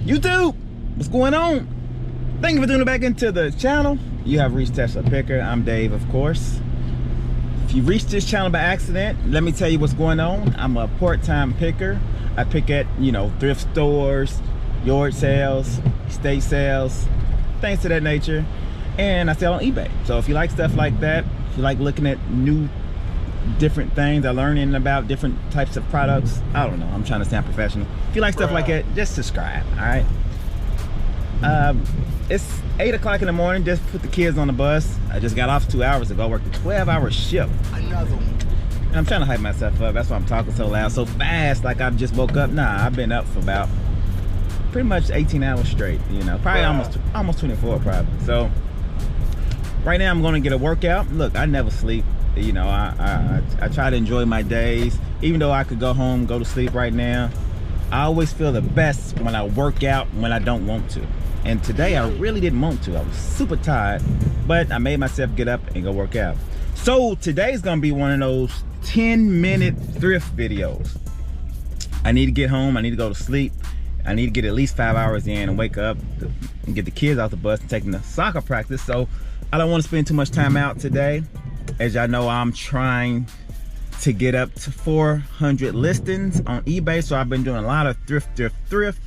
YouTube, what's going on? Thank you for tuning back into the channel. You have reached Tesla Picker. I'm Dave, of course. If you reached this channel by accident, let me tell you what's going on. I'm a part-time picker. I pick at, thrift stores, yard sales, estate sales, things to that nature. And I sell on eBay. So if you like stuff like that, if you like looking at new, different things, or learning about different types of products, I don't know, I'm trying to sound professional. If you like stuff like that, just subscribe, all right? It's 8 o'clock in the morning, just put the kids on the bus. I just got off 2 hours ago, worked a 12-hour shift. Another one. And I'm trying to hype myself up. That's why I'm talking so loud, so fast, like I just woke up. Nah, I've been up for about pretty much 18 hours straight, probably almost 24 probably. So right now I'm gonna get a workout. Look, I never sleep. I try to enjoy my days. Even though I could go home, go to sleep right now, I always feel the best when I work out when I don't want to. And today I really didn't want to. I was super tired, but I made myself get up and go work out. So today's gonna be one of those 10-minute thrift videos. I need to get home, I need to go to sleep. I need to get at least 5 hours in and wake up and get the kids out the bus and take them to soccer practice. So I don't want to spend too much time out today. As y'all know, I'm trying to get up to 400 listings on eBay. So I've been doing a lot of thrift.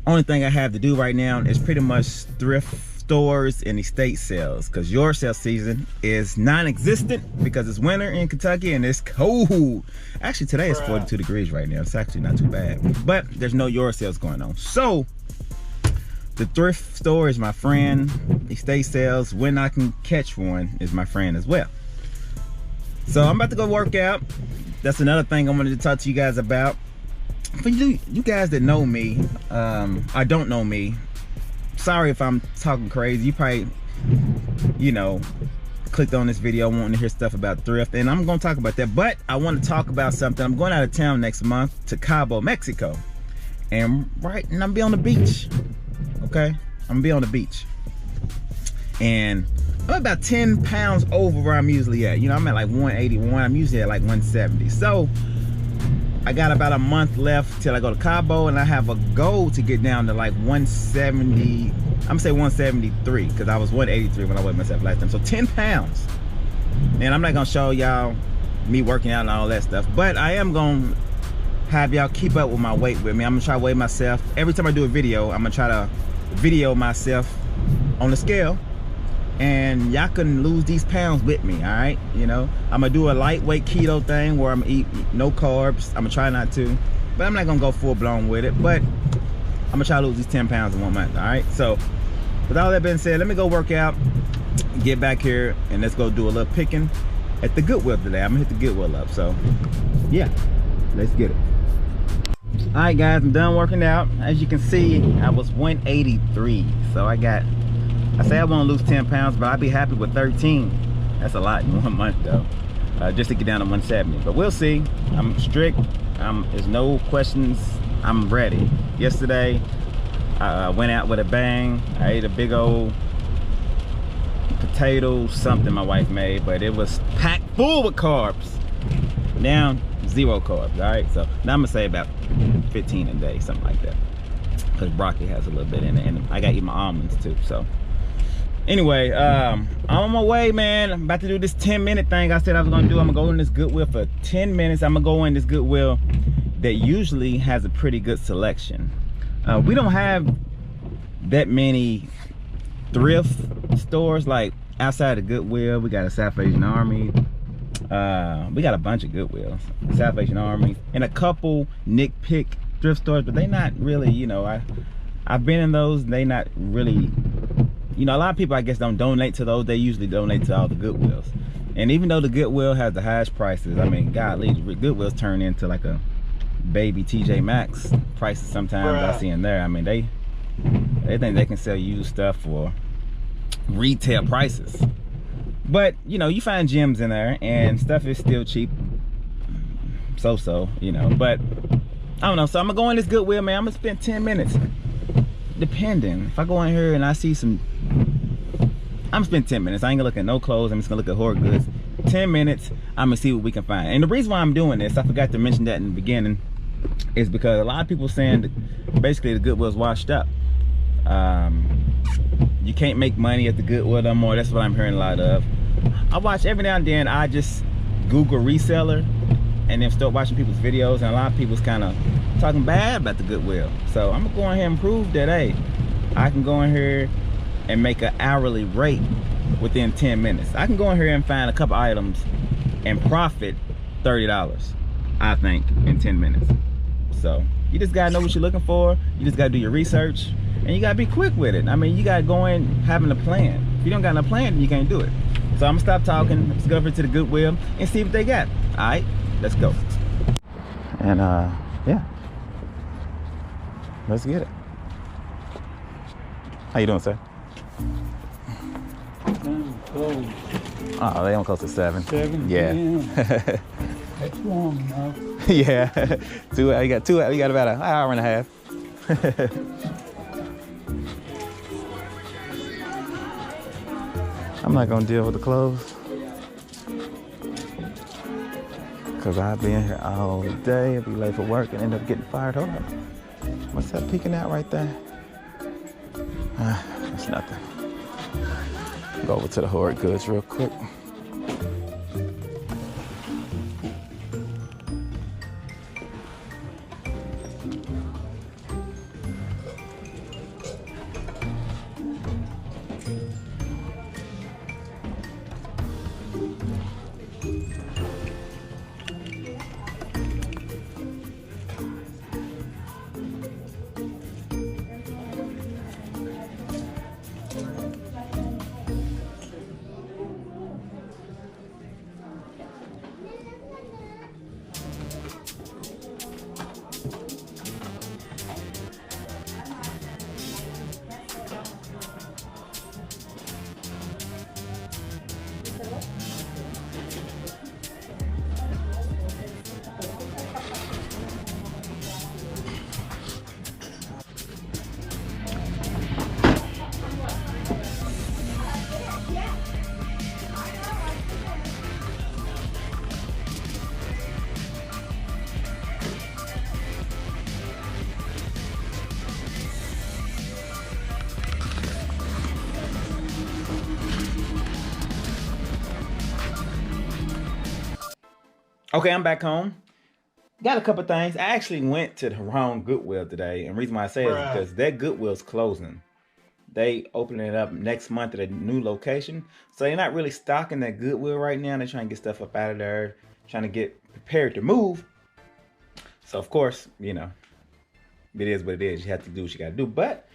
Only thing I have to do right now is pretty much thrift stores and estate sales, because yard sale season is non-existent because it's winter in Kentucky and it's cold. Actually, today it's 42 degrees right now. It's actually not too bad, but there's no yard sales going on. So the thrift store is my friend. Estate sales, when I can catch one, is my friend as well. So I'm about to go work out. That's another thing I wanted to talk to you guys about. For you guys that know me, or don't know me, sorry if I'm talking crazy. You probably, clicked on this video wanting to hear stuff about thrift, and I'm gonna talk about that. But I want to talk about something. I'm going out of town next month to Cabo, Mexico, and I'm gonna be on the beach. Okay, I'm gonna be on the beach, and I'm about 10 pounds over where I'm usually at. I'm at like 181. I'm usually at like 170. So I got about a month left till I go to Cabo, and I have a goal to get down to like 170. I'm gonna say 173 because I was 183 when I weighed myself last time. So 10 pounds. And I'm not gonna show y'all me working out and all that stuff, but I am gonna have y'all keep up with my weight with me. I'm gonna try to weigh myself. Every time I do a video, I'm gonna try to video myself on the scale, and y'all can lose these pounds with me, all right? I'm gonna do a lightweight keto thing where I'm gonna eat no carbs. I'm gonna try not to, but I'm not gonna go full blown with it, but I'm gonna try to lose these 10 pounds in 1 month, all right? So with all that being said, let me go work out, get back here, and let's go do a little picking at the Goodwill today. I'm gonna hit the Goodwill up. So yeah, let's get it. All right guys, I'm done working out. As you can see, I was 183. So I say I want to lose 10 pounds, but I'd be happy with 13. That's a lot in 1 month though, just to get down to 170. But we'll see. I'm strict. There's no questions. I'm ready. Yesterday, I went out with a bang. I ate a big old potato something my wife made, but it was packed full with carbs. Now, 0 carbs, all right? So now I'm gonna say about 15 a day, something like that, because broccoli has a little bit in it, and I gotta eat my almonds too. So anyway, I'm on my way, man. I'm about to do this 10-minute thing I said I was gonna do. I'm gonna go in this Goodwill for 10 minutes. I'm gonna go in this Goodwill that usually has a pretty good selection. We don't have that many thrift stores like outside of Goodwill. We got a South Asian Army. We got a bunch of Goodwills, South Asian Army, and a couple Nick Pick thrift stores, but they not really, I've been in those. They not really, a lot of people I guess don't donate to those. They usually donate to all the Goodwills. And even though the Goodwill has the highest prices, I mean, golly, Goodwill's turn into like a baby TJ Maxx prices sometimes I see in there. I mean, they think they can sell used stuff for retail prices. But you find gems in there, and stuff is still cheap. So but I don't know. So I'm gonna go in this Goodwill, man. I'm gonna spend 10 minutes. Depending, if I go in here and I see some, I'm gonna spend 10 minutes. I ain't gonna look at no clothes. I'm just gonna look at horror goods. 10 minutes, I'm gonna see what we can find. And the reason why I'm doing this, I forgot to mention that in the beginning. is because a lot of people saying that basically the Goodwill's washed up. You can't make money at the Goodwill no more. That's what I'm hearing a lot of. I watch every now and then, I just Google reseller and then start watching people's videos, and a lot of people's kind of talking bad about the Goodwill. So I'm gonna go in here and prove that, hey, I can go in here and make an hourly rate within 10 minutes. I can go in here and find a couple items and profit $30, I think, in 10 minutes. So you just gotta know what you're looking for. You just gotta do your research, and you gotta be quick with it. I mean, you gotta go in having a plan. If you don't got no plan, you can't do it. So I'm gonna stop talking. Let's go over to the Goodwill and see what they got. All right, let's go. And yeah, let's get it. How you doing, sir? Close. Oh, they don't close to 7. 7? Yeah. That's warm enough. Yeah. You got about an hour and a half. I'm not gonna deal with the clothes, cause I'll be in here all day. I'll be late for work and end up getting fired. Hold on. What's that peeking out right there? That's nothing. Go over to the Hoard Goods real quick. Okay, I'm back home. Got a couple things. I actually went to the wrong Goodwill today, and the reason why I say it is because that Goodwill's closing. They opening it up next month at a new location, so they're not really stocking that Goodwill right now. They're trying to get stuff up out of there, trying to get prepared to move. So of course, you know, it is what it is. You have to do what you got to do. But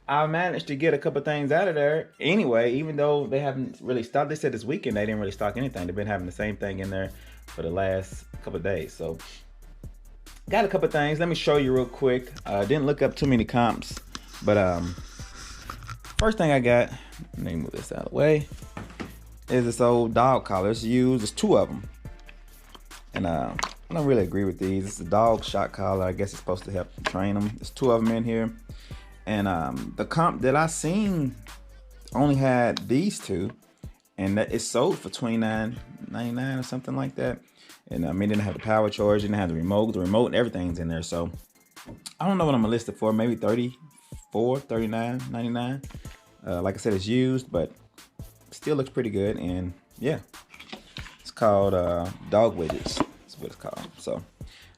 I managed to get a couple things out of there anyway, even though they haven't really stocked. They said this weekend they didn't really stock anything. They've been having the same thing in there for the last couple of days. So got a couple of things. Let me show you real quick. Didn't look up too many comps, but first thing I got, let me move this out of the way, is this old dog collar. It's used. There's 2 of them, and I don't really agree with these. It's a dog shot collar. I guess it's supposed to help train them. There's 2 of them in here, and the comp that I seen only had these 2, and that it sold for $29.99 or something like that. And I mean, it didn't have the power charge, didn't have the remote and everything's in there. So I don't know what I'm gonna list it for. Maybe $34, $39.99. Like I said, it's used, but still looks pretty good. And yeah, it's called dog widgets. That's what it's called. So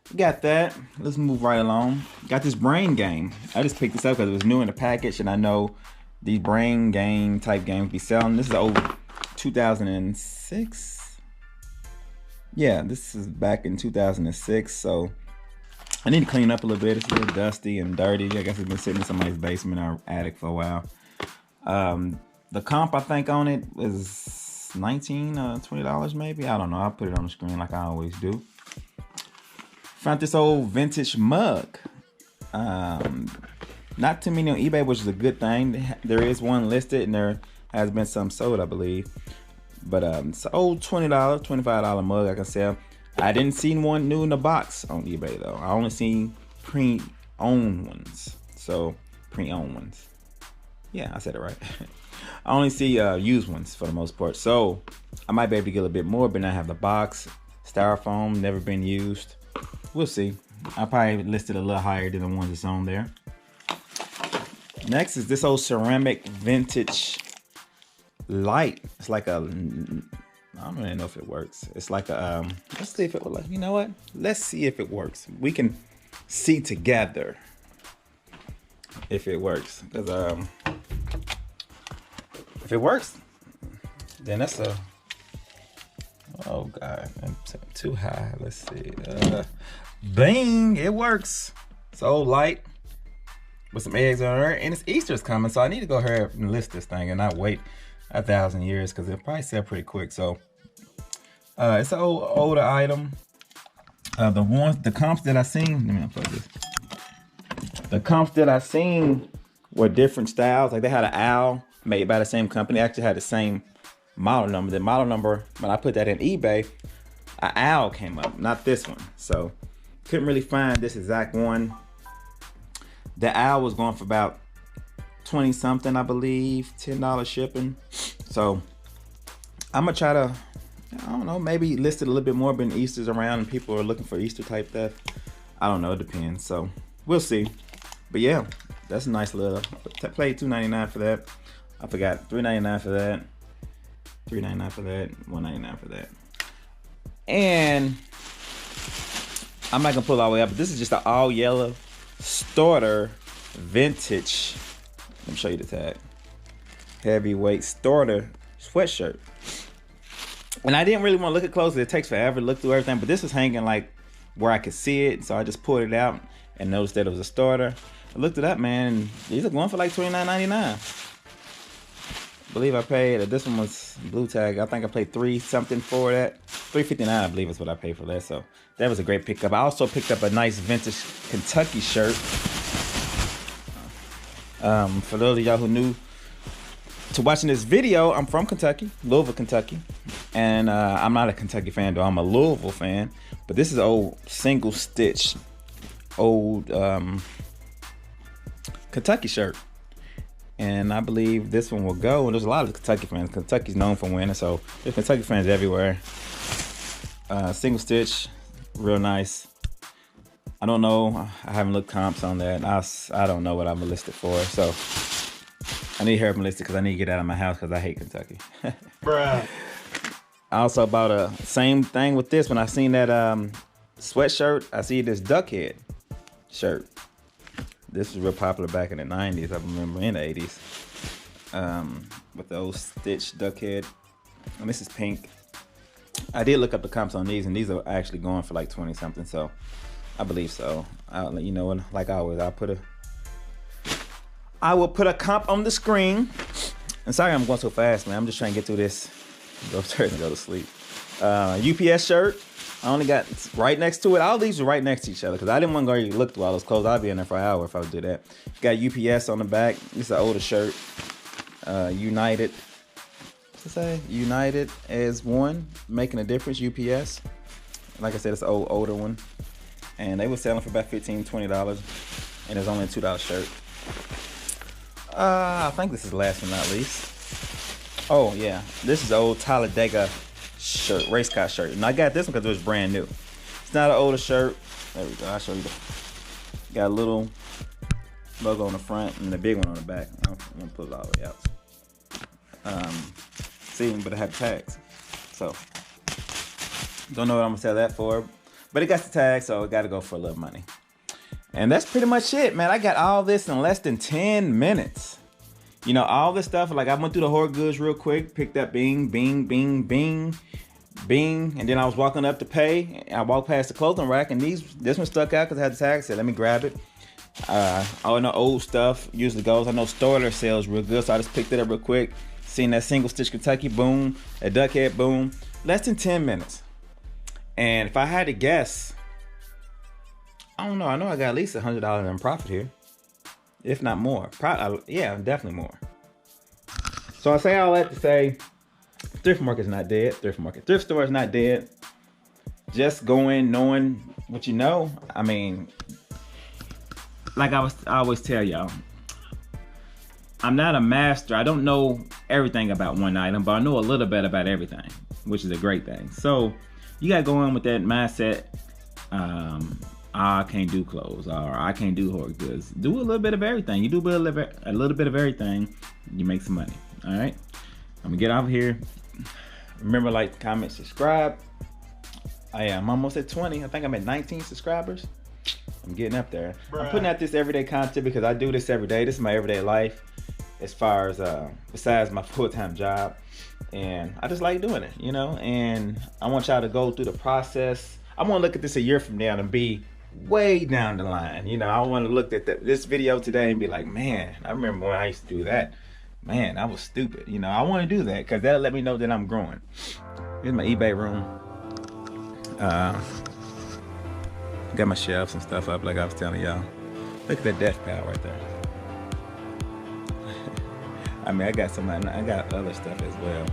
we got that. Let's move right along. Got this brain game. I just picked this up because it was new in the package, and I know these brain game type games be selling. This is old 2006. Yeah, this is back in 2006, so I need to clean up a little bit. It's a little dusty and dirty. I guess it's been sitting in somebody's basement or attic for a while. The comp I think on it is $19 or $20 maybe. I don't know. I'll put it on the screen like I always do. Found this old vintage mug. Not too many on eBay, which is a good thing. There is one listed, and there has been some sold, I believe. But it's an old $20, $25 mug I can sell. I didn't see one new in the box on eBay though. I only seen pre-owned ones. So pre-owned ones. Yeah, I said it right. I only see used ones for the most part. So I might be able to get a little bit more, but not have the box. Styrofoam, never been used. We'll see. I probably listed a little higher than the ones that's on there. Next is this old ceramic vintage light. It's like a, I don't really know if it works. It's like a, let's see if it will, you know what? Let's see if it works. We can see together if it works. Because if it works, then that's a, oh God, I'm too high. Let's see. Bing, it works. It's old light with some eggs on there, and it's Easter's coming, so I need to go ahead and list this thing and not wait 1,000 years because it'll probably sell pretty quick. So it's an older item. The comps that I seen, let me unplug this. The comps that I seen were different styles. Like they had an owl made by the same company. Actually had the same model number. The model number, when I put that in eBay, an owl came up, not this one. So couldn't really find this exact one. The owl was going for about 20 something, I believe, $10 shipping. So I'm gonna try to, I don't know, maybe list it a little bit more, but Easter's around and people are looking for Easter type stuff. I don't know, it depends. So we'll see. But yeah, that's a nice little, paid $2.99 for that. I forgot, $3.99 for that, $3.99 for that, $1.99 for that. And I'm not gonna pull all the way up, but this is just an all yellow starter vintage. Let me show you the tag. Heavyweight starter sweatshirt. And I didn't really want to look at closely. It takes forever to look through everything, but this was hanging like where I could see it, so I just pulled it out and noticed that it was a starter. I looked it up, man, and these are going for like $29.99. I believe I paid, this one was blue tag, I think I paid $3 something for that. $3.59 I believe is what I paid for that, so that was a great pickup. I also picked up a nice vintage Kentucky shirt. For those of y'all who new to watching this video, I'm from Kentucky, Louisville, Kentucky. And I'm not a Kentucky fan though, I'm a Louisville fan. But this is an old single stitch, old Kentucky shirt. And I believe this one will go. And there's a lot of Kentucky fans. Kentucky's known for winning, so there's Kentucky fans everywhere. Single stitch, real nice. I don't know, I haven't looked comps on that. I don't know what I'm gonna list it for, so I need to help me list it because I need to get out of my house because I hate Kentucky. Bruh. I also bought a same thing with this. When I seen that sweatshirt, I see this duck head shirt. This was real popular back in the 90s, I remember, in the 80s. With the old stitch duck head. And this is pink. I did look up the comps on these, and these are actually going for like 20 something, so I believe so. You know, like always, I will put a comp on the screen. And sorry I'm going so fast, man. I'm just trying to get through this. Go to sleep. UPS shirt. I only got right next to it. All these are right next to each other because I didn't want to go look through all those clothes. I'd be in there for an hour if I would do that. Got UPS on the back. This is an older shirt. United. What's it say? United as one, making a difference. UPS. Like I said, it's an older one. And they were selling for about $15, $20. And it's only a $2 shirt. I think this is last but not least. Oh yeah, this is an old Talladega shirt, race car shirt. And I got this one because it was brand new. It's not an older shirt. There we go, I'll show you. Got a little logo on the front and the big one on the back. I'm gonna put it all the way out. See, but it had tags. So, don't know what I'm gonna sell that for. But it got the tag, so it gotta go for a little money. And that's pretty much it, man. I got all this in less than 10 minutes. You know, all this stuff, like I went through the horde goods real quick, picked up bing, bing, bing, bing, bing, and then I was walking up to pay. I walked past the clothing rack, and this one stuck out because I had the tag. I said, let me grab it. All the old stuff usually goes. I know starter sells real good, so I just picked it up real quick. Seen that single stitch Kentucky, boom. That duck head, boom. Less than 10 minutes. And if I had to guess, I don't know. I know I got at least $100 in profit here, if not more. Yeah, definitely more. So I say all that to say, thrift market's not dead. Thrift store is not dead. Just going, knowing what you know. I mean, like I always tell y'all, I'm not a master. I don't know everything about one item, but I know a little bit about everything, which is a great thing. So you gotta go in with that mindset. I can't do clothes, or I can't do horror goods. Do a little bit of everything. You do a little bit of everything, you make some money. All right, I'm gonna get out of here. Remember, like, comment, subscribe. I'm almost at 20. I think I'm at 19 subscribers. I'm getting up there. I'm putting out this everyday content because I do this every day. This is my everyday life, as far as besides my full-time job, and I just like doing it, you know. And I want y'all to go through the process. I want to look at this a year from now and be way down the line, you know. I want to look at this video today and be like, man, I remember when I used to do that. Man, I was stupid, you know. I want to do that because that'll let me know that I'm growing. Here's my eBay room. Got my shelves and stuff up like I was telling y'all. Look at that death pal right there. I mean, I got other stuff as well,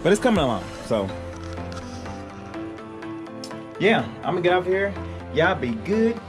but it's coming along. So yeah, I'm gonna get out of here. Y'all be good.